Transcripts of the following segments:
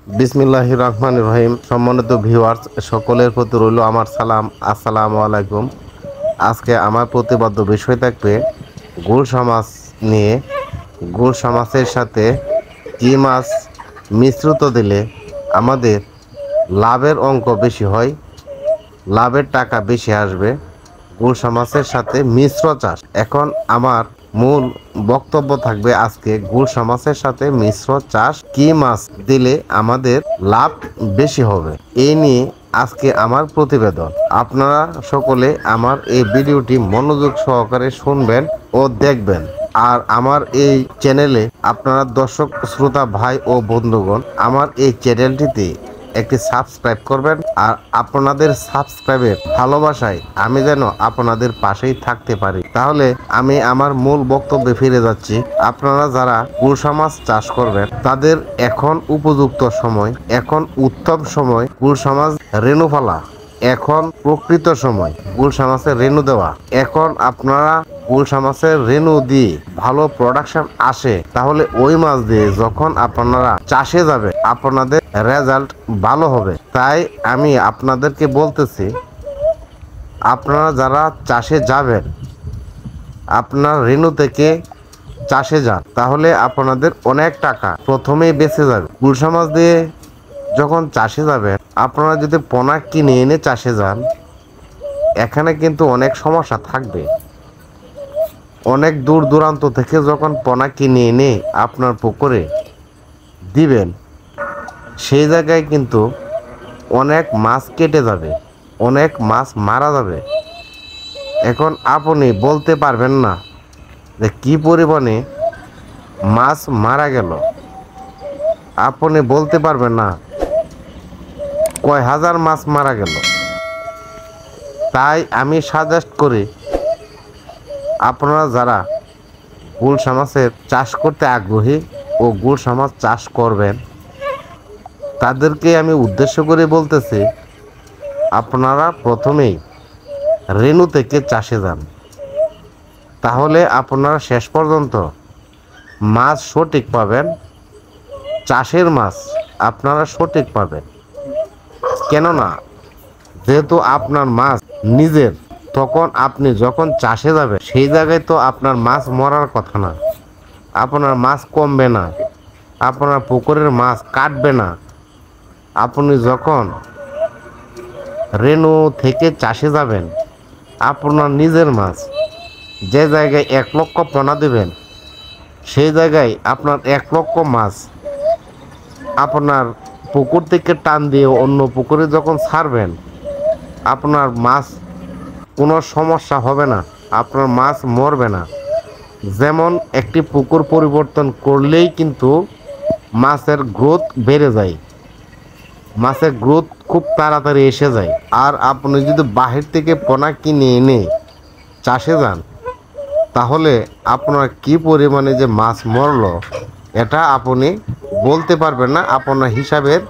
বিসমিল্লাহির রহমানির রহিম। সম্মানিত ভিউয়ার্স সকলের প্রতি রইল আমার সালাম, আসসালামু আলাইকুম। আজকে আমার প্রতিপাদ্য বিষয় থাকবে গুল সমাজ নিয়ে। গুল সমাজের সাথে কি মাছ মিশ্রিত দিলে আমাদের লাভের অঙ্ক বেশি হয়, লাভের টাকা বেশি আসবে। গুল সমাজের সাথে মিশ্র চাষ। এখন আমার মূল বক্তব্য থাকবে আজকে গুল সমাজের সাথে মিশ্র চাষ কি মাছ দিলে আমাদের লাভ বেশি হবে, এই নিয়ে আজকে আমার প্রতিবেদন। আপনারা সকলে আমার এই ভিডিওটি মনোযোগ সহকারে শুনবেন ও দেখবেন। আর আমার এই চ্যানেলে আপনারা দর্শক শ্রোতা ভাই ও বন্ধুগণ আমার এই চ্যানেলটিতে একটি সাবস্ক্রাইব করবেন। আর আপনাদের সাবস্ক্রাইবের ভালোবাসায় আমি যেন আপনাদের পাশেই থাকতে পারি। তাহলে আমি আমার মূল বক্তব্যে ফিরে যাচ্ছি। আপনারা যারা গুলশা মাছ চাষ করবেন তাদের এখন উপযুক্ত সময়, এখন উত্তম সময় গুলশা মাছ রেণু ফেলা, এখন প্রকৃত সময় গুলশা মাছের রেণু দেওয়া। এখন আপনারা গুলশা মাছের রেণু দিয়ে ভালো প্রোডাকশন আসে, তাহলে ওই মাছ দিয়ে যখন আপনারা চাষে যাবে আপনাদের রেজাল্ট ভালো হবে। তাই আমি আপনাদেরকে বলতেছি, আপনারা যারা চাষে যাবেন আপনার রেণু থেকে চাষে যান, তাহলে আপনাদের অনেক টাকা প্রথমেই বেঁচে যাবে। গুলশা মাছ দিয়ে যখন চাষে যাবেন আপনারা যদি পোনা কিনে এনে চাষে যান, এখানে কিন্তু অনেক সমস্যা থাকবে। অনেক দূর দূরান্ত থেকে যখন পোনা কিনে এনে আপনার পুকুরে দিবেন, সেই জায়গায় কিন্তু অনেক মাছ কেটে যাবে, অনেক মাছ মারা যাবে। এখন আপনি বলতে পারবেন না যে কী পরিমাণে মাছ মারা গেল, আপনি বলতে পারবেন না কয় হাজার মাছ মারা গেল। তাই আমি সাজেস্ট করি আপনারা যারা গুলশা মাছের চাষ করতে আগ্রহী ও গুলশা মাছ চাষ করবেন তাদেরকে আমি উদ্দেশ্য করে বলতেছি, আপনারা প্রথমেই রেণু থেকে চাষে যান, তাহলে আপনারা শেষ পর্যন্ত মাছ সঠিক পাবেন। চাষের মাছ আপনারা সঠিক পাবেন। কেননা যেহেতু আপনার মাছ নিজের, তখন আপনি যখন চাষে যাবেন সেই জায়গায় তো আপনার মাছ মরার কথা না, আপনার মাছ কমবে না, আপনার পুকুরের মাছ কাটবে না। আপনি যখন রেণু থেকে চাষে যাবেন আপনার নিজের মাছ, যে জায়গায় 1 লক্ষ পোনা দেবেন সেই জায়গায় আপনার 1 লক্ষ মাছ আপনার পুকুর থেকে টান দিয়ে অন্য পুকুরে যখন ছাড়বেন আপনার মাছ কোনো সমস্যা হবে না, আপনার মাছ মরবে না। যেমন একটি পুকুর পরিবর্তন করলেই কিন্তু মাছের গ্রোথ বেড়ে যায়, মাছের গ্রোথ খুব তাড়াতাড়ি এসে যায়। আর আপনি যদি বাহির থেকে পোনা কিনে এনে চাষে যান তাহলে আপনার কি পরিমাণে যে মাছ মরলো এটা আপনি বলতে পারবেন না, আপনার হিসাবের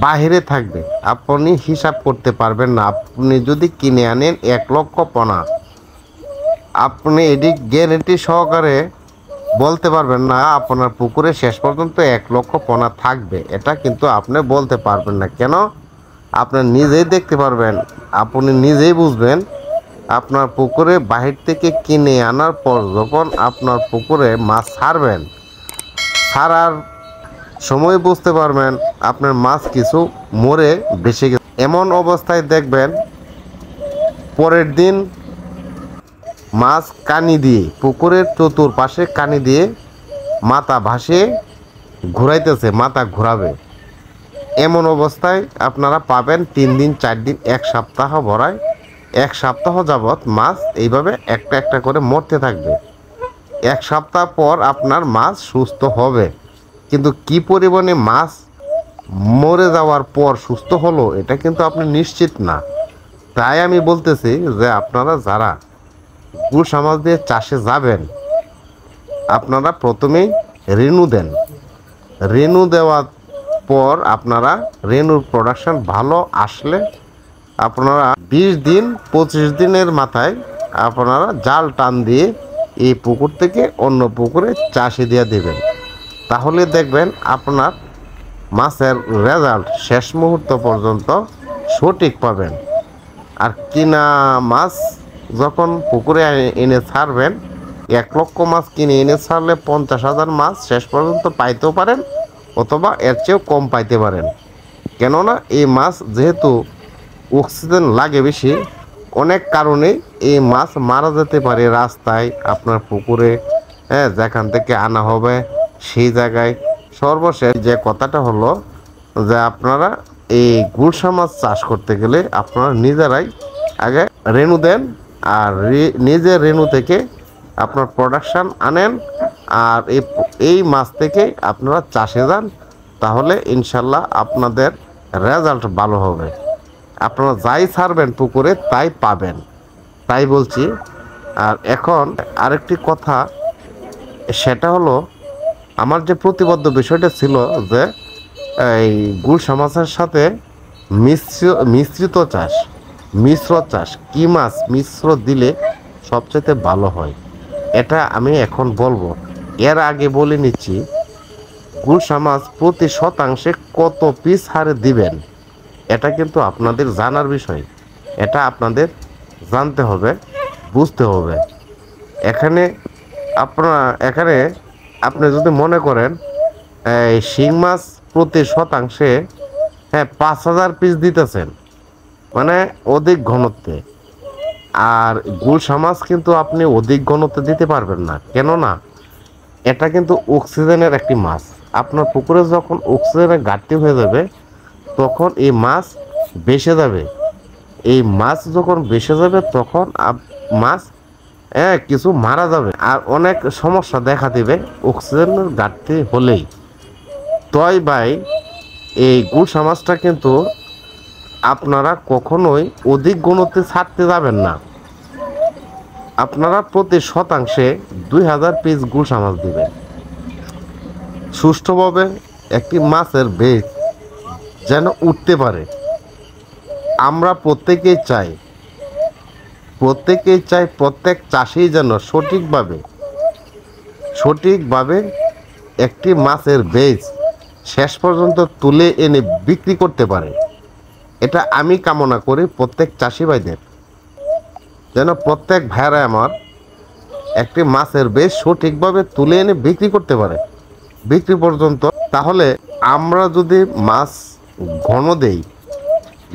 বাহিরে থাকবে, আপনি হিসাব করতে পারবেন না। আপনি যদি কিনে আনেন 1 লক্ষ পোনা, আপনি এটি গ্যারেন্টি সহকারে বলতে পারবেন না আপনার পুকুরে শেষ পর্যন্ত 1 লক্ষ পোনা থাকবে, এটা কিন্তু আপনি বলতে পারবেন না। কেন? আপনি নিজেই দেখতে পারবেন, আপনি নিজেই বুঝবেন। আপনার পুকুরে বাহির থেকে কিনে আনার পর যখন আপনার পুকুরে মাছ ছাড়বেন, ছাড়ার সময় বুঝতে পারবেন আপনার মাছ কিছু মরে বেশি গেছে। এমন অবস্থায় দেখবেন পরের দিন মাছ কানি দিয়ে পুকুরের চতুর্পাশে কানি দিয়ে মাথা ভাসিয়ে ঘুরাইতেছে, মাথা ঘোরাবে। এমন অবস্থায় আপনারা পাবেন 3 দিন 4 দিন 1 সপ্তাহ ভরায়, 1 সপ্তাহ যাবৎ মাছ এইভাবে একটা একটা করে মরতে থাকবে। 1 সপ্তাহ পর আপনার মাছ সুস্থ হবে, কিন্তু কি পরিমাণে মাছ মরে যাওয়ার পর সুস্থ হলো এটা কিন্তু আপনি নিশ্চিত না। তাই আমি বলতেছি যে আপনারা যারা গুলশা মাছ দিয়ে চাষে যাবেন আপনারা প্রথমেই রেণু দেন। রেণু দেওয়ার পর আপনারা রেণুর প্রোডাকশন ভালো আসলে আপনারা 20 দিন 25 দিনের মাথায় আপনারা জাল টান দিয়ে এই পুকুর থেকে অন্য পুকুরে চাষে দিয়ে দেবেন। তাহলে দেখবেন আপনার মাছের রেজাল্ট শেষ মুহূর্ত পর্যন্ত সঠিক পাবেন। আর কিনা মাছ যখন পুকুরে এনে ছাড়বেন, 1 লক্ষ মাছ কিনে এনে ছাড়লে 50,000 মাছ শেষ পর্যন্ত পাইতেও পারেন, অথবা এর চেয়েও কম পাইতে পারেন। কেননা এই মাছ যেহেতু অক্সিজেন লাগে বেশি, অনেক কারণে এই মাছ মারা যেতে পারে রাস্তায়, আপনার পুকুরে, হ্যাঁ, যেখান থেকে আনা হবে সেই জায়গায়। সর্বশেষ যে কথাটা হলো যে আপনারা এই গুলশা মাছ চাষ করতে গেলে আপনারা নিজেরাই আগে রেণু দেন, আর নিজের রেণু থেকে আপনার প্রোডাকশান আনেন, আর এই মাছ থেকে আপনারা চাষে যান, তাহলে ইনশাল্লাহ আপনাদের রেজাল্ট ভালো হবে। আপনারা যাই ছাড়বেন পুকুরে তাই পাবেন, তাই বলছি। আর এখন আরেকটি কথা, সেটা হলো আমার যে প্রতিবদ্ধ বিষয়টা ছিল যে এই গুলশা মাছের সাথে মিশ্রিত চাষ, মিশ্র চাষ, কি মাছ মিশ্র দিলে সবচেয়ে ভালো হয়, এটা আমি এখন বলবো। এর আগে বলে নিচ্ছি, গুলশা মাছ প্রতি শতাংশে কত পিস হারে দিবেন, এটা কিন্তু আপনাদের জানার বিষয়। এটা আপনাদের জানতে হবে, বুঝতে হবে। এখানে আপনি যদি মনে করেন এই শিং মাছ প্রতি শতাংশে, হ্যাঁ, 5,000 পিস দিতেছেন, মানে অধিক ঘনত্বে, আর গুলশা মাছ কিন্তু আপনি অধিক ঘনত্বে দিতে পারবেন না। কেননা এটা কিন্তু অক্সিজেনের একটি মাছ। আপনার পুকুরে যখন অক্সিজেনের ঘাটতি হয়ে যাবে, তখন এই মাছ বেঁচে যাবে। এই মাছ যখন বেঁচে যাবে, তখন মাছ কিছু মারা যাবে, আর অনেক সমস্যা দেখা দিবে অক্সিজেনের ঘাটতি হলেই। তাই ভাই, এই গুলশা মাছটা কিন্তু আপনারা কখনোই অধিক ঘনত্বে ছাড়তে যাবেন না। আপনারা প্রতি শতাংশে 2,000 পিস গুলশা মাছ দিবেন। সুষ্ঠুভাবে একটি মাছের বেচ যেন উঠতে পারে, আমরা প্রত্যেকেই চাই, প্রত্যেক চাষি যেন সঠিকভাবে একটি মাছের বেচ শেষ পর্যন্ত তুলে এনে বিক্রি করতে পারে। এটা আমি কামনা করি প্রত্যেক চাষি ভাইদের, যেন প্রত্যেক ভাইরা আমার একটি মাছের বেচ সঠিকভাবে তুলে এনে বিক্রি করতে পারে, বিক্রি পর্যন্ত। তাহলে আমরা যদি মাছ ঘন দেই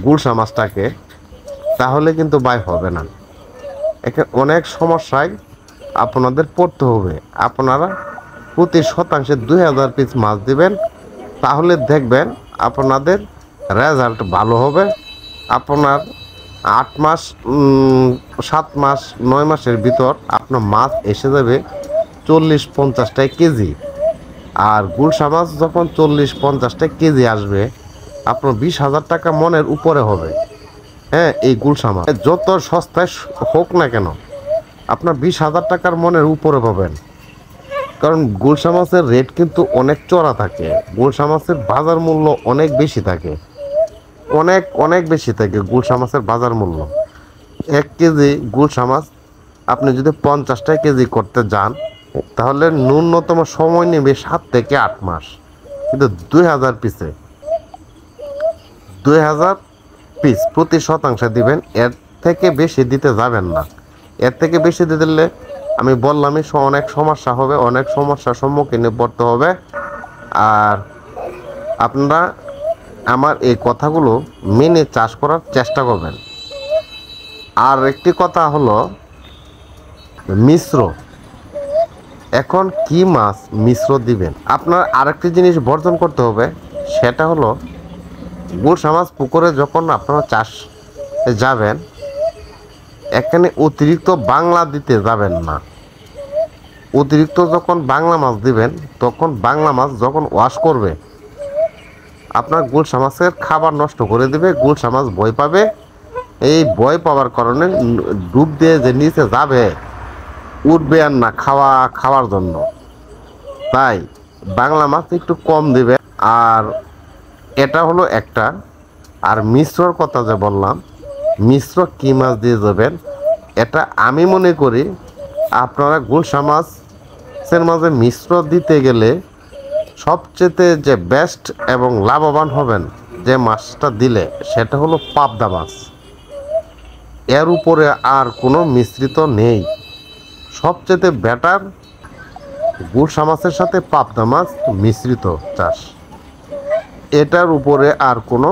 গুলশা মাছটাকে, তাহলে কিন্তু ভাই হবে না। এখানে অনেক সমস্যায় আপনাদের পড়তে হবে। আপনারা প্রতি শতাংশে 2,000 পিস মাছ দিবেন, তাহলে দেখবেন আপনাদের রেজাল্ট ভালো হবে। আপনার 8 মাস, 7 মাস, 9 মাসের ভিতর আপনার মাছ এসে যাবে 40-50 কেজি। আর গুলশা মাছ যখন 40-50 কেজি আসবে, আপনার 20,000 টাকা মনের উপরে হবে। হ্যাঁ, এই গুলশা মাছ যত সস্তায় হোক না কেন, আপনার 20,000 টাকার মনের উপরে পাবেন। কারণ গুলশা মাছের রেট কিন্তু অনেক চড়া থাকে, গুলশা মাছের বাজার মূল্য অনেক বেশি থাকে, অনেক বেশি থাকে গুলশা মাছের বাজার মূল্য। 1 কেজি গুলশা মাছ আপনি যদি 50 কেজি করতে যান, তাহলে ন্যূনতম সময় নেবে 7 থেকে 8 মাস। কিন্তু 2,000 পিস প্রতি শতাংশে দিবেন, এর থেকে বেশি দিতে যাবেন না। এর থেকে বেশি দিতে দিলে আমি বললামই অনেক সমস্যা হবে, অনেক সমস্যার সম্মুখীনে পড়তে হবে। আর আপনারা আমার এই কথাগুলো মেনে চাষ করার চেষ্টা করবেন। আর একটি কথা হলো মিশ্র, এখন কি মাছ মিশ্র দিবেন, আপনার আরেকটি জিনিস বর্জন করতে হবে, সেটা হলো গুলশা মাছ পুকুরে যখন আপনারা চাষ যাবেন, এখানে অতিরিক্ত বাংলা দিতে যাবেন না। অতিরিক্ত যখন বাংলা মাছ দিবেন, তখন বাংলা মাছ যখন ওয়াশ করবে, আপনার গুলশা মাছের খাবার নষ্ট করে দিবে, গুলশা মাছ ভয় পাবে। এই ভয় পাওয়ার কারণে ডুব দিয়ে যে নিচে যাবে, উঠবে আর না খাওয়ার জন্য। তাই বাংলা মাছ একটু কম দিবে। আর এটা হলো একটা। আর মিশ্রর কথা যে বললাম, মিশ্র কি মাছ দিয়ে যাবেন, এটা আমি মনে করি আপনারা গুলশা মাছের মাঝে মিশ্র দিতে গেলে সবচেয়ে যে বেস্ট এবং লাভবান হবেন যে মাছটা দিলে সেটা হলো পাবদা মাছ। এর উপরে আর কোনো মিশ্রিত নেই। সবচেয়ে বেটার গুলশা মাছের সাথে পাবদা মাছ মিশ্রিত চাষ, এটার উপরে আর কোনো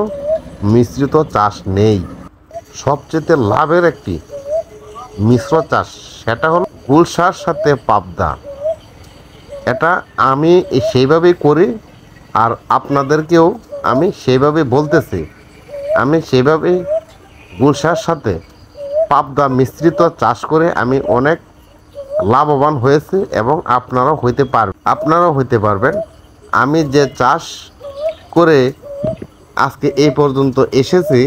মিশ্রিত চাষ নেই। সবচেয়ে লাভের একটি মিশ্র চাষ সেটা হলো গুলশার সাথে পাবদা। এটা আমি সেইভাবেই করি, আর আপনাদেরকেও আমি সেইভাবে বলতেছি। আমি সেইভাবেই গুলশার সাথে পাবদা মিশ্রিত চাষ করে আমি অনেক লাভবান হয়েছি, এবং আপনারাও হইতে পারবেন। আমি যে চাষ করে আজকে এই পর্যন্ত এসেছি,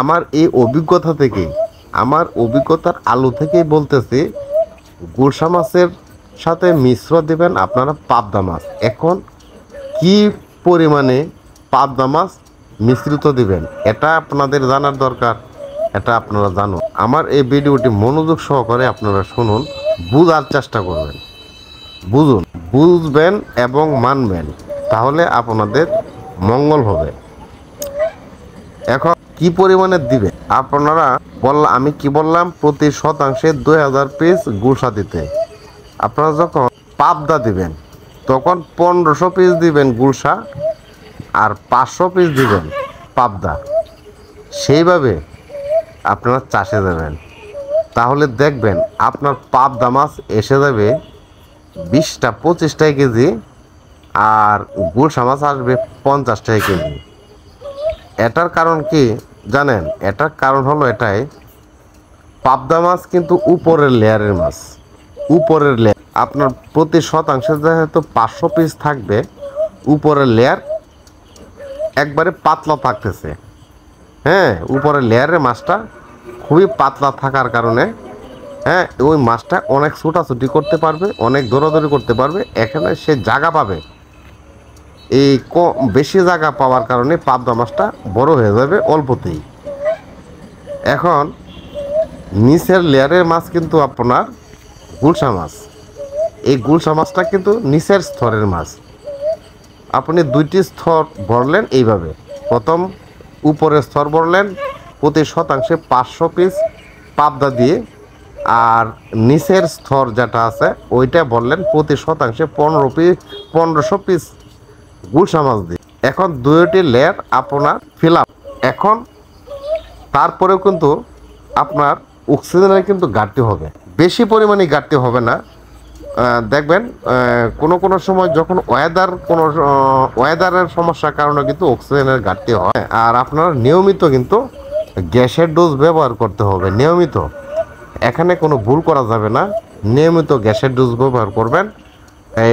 আমার এই অভিজ্ঞতা থেকেই, আমার অভিজ্ঞতার আলো থেকেই বলতেছি, গুলশা মাছের সাথে মিশ্র দেবেন আপনারা পাবদা মাছ। এখন কি পরিমাণে পাবদা মাছ মিশ্রিত দিবেন এটা আপনাদের জানার দরকার, এটা আপনারা জানো। আমার এই ভিডিওটি মনোযোগ সহকারে আপনারা শুনুন, বুঝার চেষ্টা করবেন, বুঝবেন এবং মানবেন, তাহলে আপনাদের মঙ্গল হবে। এখন কি পরিমাণে দিবে আপনারা আমি কি বললাম, প্রতি শতাংশে 2000 পিস গুলশা দিতে। আপনারা যখন পাবদা দিবেন তখন 1500 পিস দিবেন গুলশা আর 500 পিস দিবেন পাবদা। সেইভাবে আপনারা চাষে যাবেন, তাহলে দেখবেন আপনার পাবদা মাছ এসে যাবে 20-25 টাকা কেজি, আর গুলশা মাছ আসবে 50 টাকা কেজি। এটার কারণ কি জানেন? এটার কারণ হলো এটাই, পাবদা মাছ কিন্তু উপরের লেয়ারের মাছ, উপরের লেয়ার। আপনার প্রতি শতাংশে যেহেতু 500 পিস থাকবে, উপরের লেয়ার একবারে পাতলা থাকতেছে। হ্যাঁ, উপরের লেয়ারের মাছটা খুবই পাতলা থাকার কারণে ওই মাছটা অনেক ছুটাছুটি করতে পারবে, অনেক দৌড়াদৌড়ি করতে পারবে। এখানে সে জায়গা পাবে, এই বেশি জায়গা পাওয়ার কারণে পাবদা মাছটা বড় হয়ে যাবে অল্পতেই। এখন নিচের লেয়ারের মাছ কিন্তু আপনার গুলশা মাছ, এই গুলশা মাছটা কিন্তু নিচের স্তরের মাছ। আপনি 2টি স্তর ভরলেন এইভাবে, প্রথম উপরের স্তর ভরলেন প্রতি শতাংশে 500 পিস পাবদা দিয়ে, আর নিচের স্তর যেটা আছে ওইটা বললেন প্রতি শতাংশে 1500 পিস গুলশা মাছ দিয়ে। এখন 2টি লেয়ার আপনার ফিল আপ। এখন তারপরেও কিন্তু আপনার অক্সিজেনের কিন্তু ঘাটতি হবে, বেশি পরিমাণে ঘাটতি হবে না। দেখবেন কোনো সময় যখন ওয়েদারের সমস্যার কারণে কিন্তু অক্সিজেনের ঘাটতি হয়। আর আপনার নিয়মিত কিন্তু গ্যাসের ডোজ ব্যবহার করতে হবে, নিয়মিত। এখানে কোনো ভুল করা যাবে না, নিয়মিত গ্যাসের ডোজ ব্যবহার করবেন।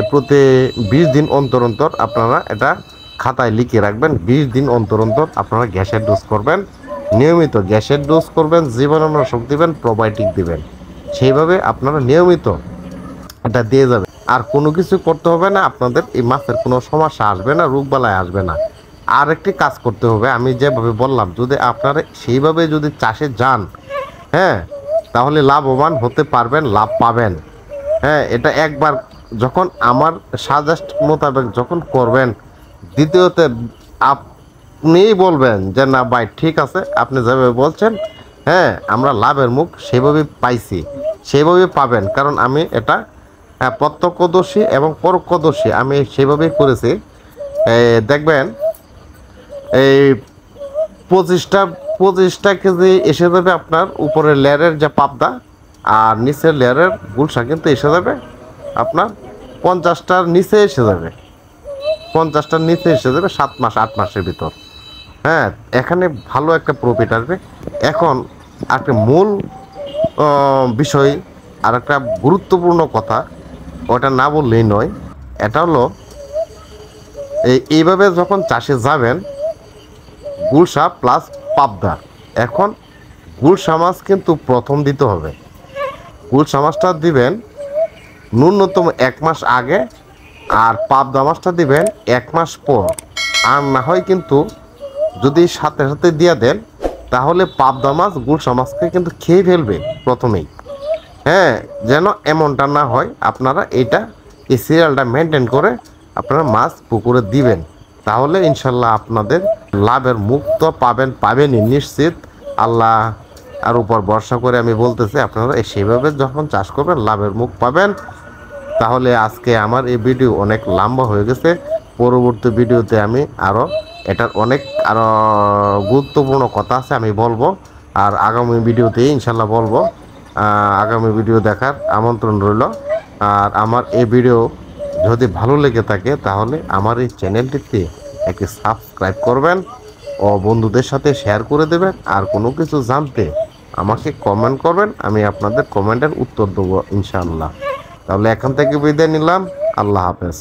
প্রতি 20 দিন অন্তর অন্তর আপনারা এটা খাতায় লিখে রাখবেন, 20 দিন অন্তর অন্তর আপনারা গ্যাসের ডোজ করবেন, নিয়মিত গ্যাসের ডোজ করবেন, জীবাণুনাশক দিবেন, প্রোবায়োটিক দিবেন। সেইভাবে আপনারা নিয়মিত এটা দিয়ে যাবে, আর কোনো কিছু করতে হবে না। আপনাদের এই মাছের কোনো সমস্যা আসবে না, রোগবালাই আসবে না। আর একটি কাজ করতে হবে, আমি যেভাবে বললাম, যদি আপনারা সেইভাবে যদি চাষে যান, তাহলে লাভবান হতে পারবেন, লাভ পাবেন। এটা একবার যখন আমার সাজেস্ট মোতাবেক যখন করবেন, দ্বিতীয়তে আপনিই বলবেন যে না ভাই ঠিক আছে, আপনি যেভাবে বলছেন আমরা লাভের মুখ সেভাবে পাইছি, সেভাবে পাবেন। কারণ আমি এটা প্রত্যক্ষদর্শী এবং পরোক্ষদর্শী, আমি সেভাবেই করেছি। দেখবেন এই 25টা কেজি এসে যাবে আপনার উপরের লেয়ারের যে পাবদা, আর নিচের লেয়ারের গুলশা কিন্তু এসে যাবে আপনার 50টার নিচে এসে যাবে, 50টার নিচে এসে যাবে 7 মাস 8 মাসের ভিতর। এখানে ভালো একটা প্রফিট আসবে। এখন একটা মূল বিষয় আর একটা গুরুত্বপূর্ণ কথা, ওটা না বললেই নয়। এটা হলো এইভাবে যখন চাষে যাবেন, গুলশা প্লাস পাবদা। এখন গুলশা মাছ কিন্তু প্রথম দিতে হবে, গুলশা মাছটা দিবেন ন্যূনতম 1 মাস আগে, আর পাবদা মাছটা দিবেন 1 মাস পর। আর না হয় কিন্তু যদি সাথে সাথে দিয়ে দেন, তাহলে পাবদা মাছ গুলশা মাছকে কিন্তু খেয়ে ফেলবে প্রথমেই। যেন এমনটা না হয়, আপনারা এই সিরিয়ালটা মেনটেন করে আপনারা মাছ পুকুরে দিবেন, তাহলে ইনশাল্লাহ আপনাদের লাভের মুখ তো পাবেনই নিশ্চিত। আল্লাহ আর উপর ভরসা করে আমি বলতেছি, আপনারা সেভাবে যখন চাষ করবেন লাভের মুখ পাবেন। তাহলে আজকে আমার এই ভিডিও অনেক লম্বা হয়ে গেছে। পরবর্তী ভিডিওতে আমি এটার আরও গুরুত্বপূর্ণ কথা আছে আমি বলবো, আর আগামী ভিডিওতে ইনশাল্লাহ বলবো। আগামী ভিডিও দেখার আমন্ত্রণ রইল। আর আমার এই ভিডিও যদি ভালো লেগে থাকে তাহলে আমার এই চ্যানেলটিতে একটি সাবস্ক্রাইব করবেন ও বন্ধুদের সাথে শেয়ার করে দেবেন। আর কোনো কিছু জানতে আমাকে কমেন্ট করবেন, আমি আপনাদের কমেন্টের উত্তর দেবো ইনশাআল্লাহ। তাহলে এখান থেকে বিদায় নিলাম। আল্লাহ হাফেজ।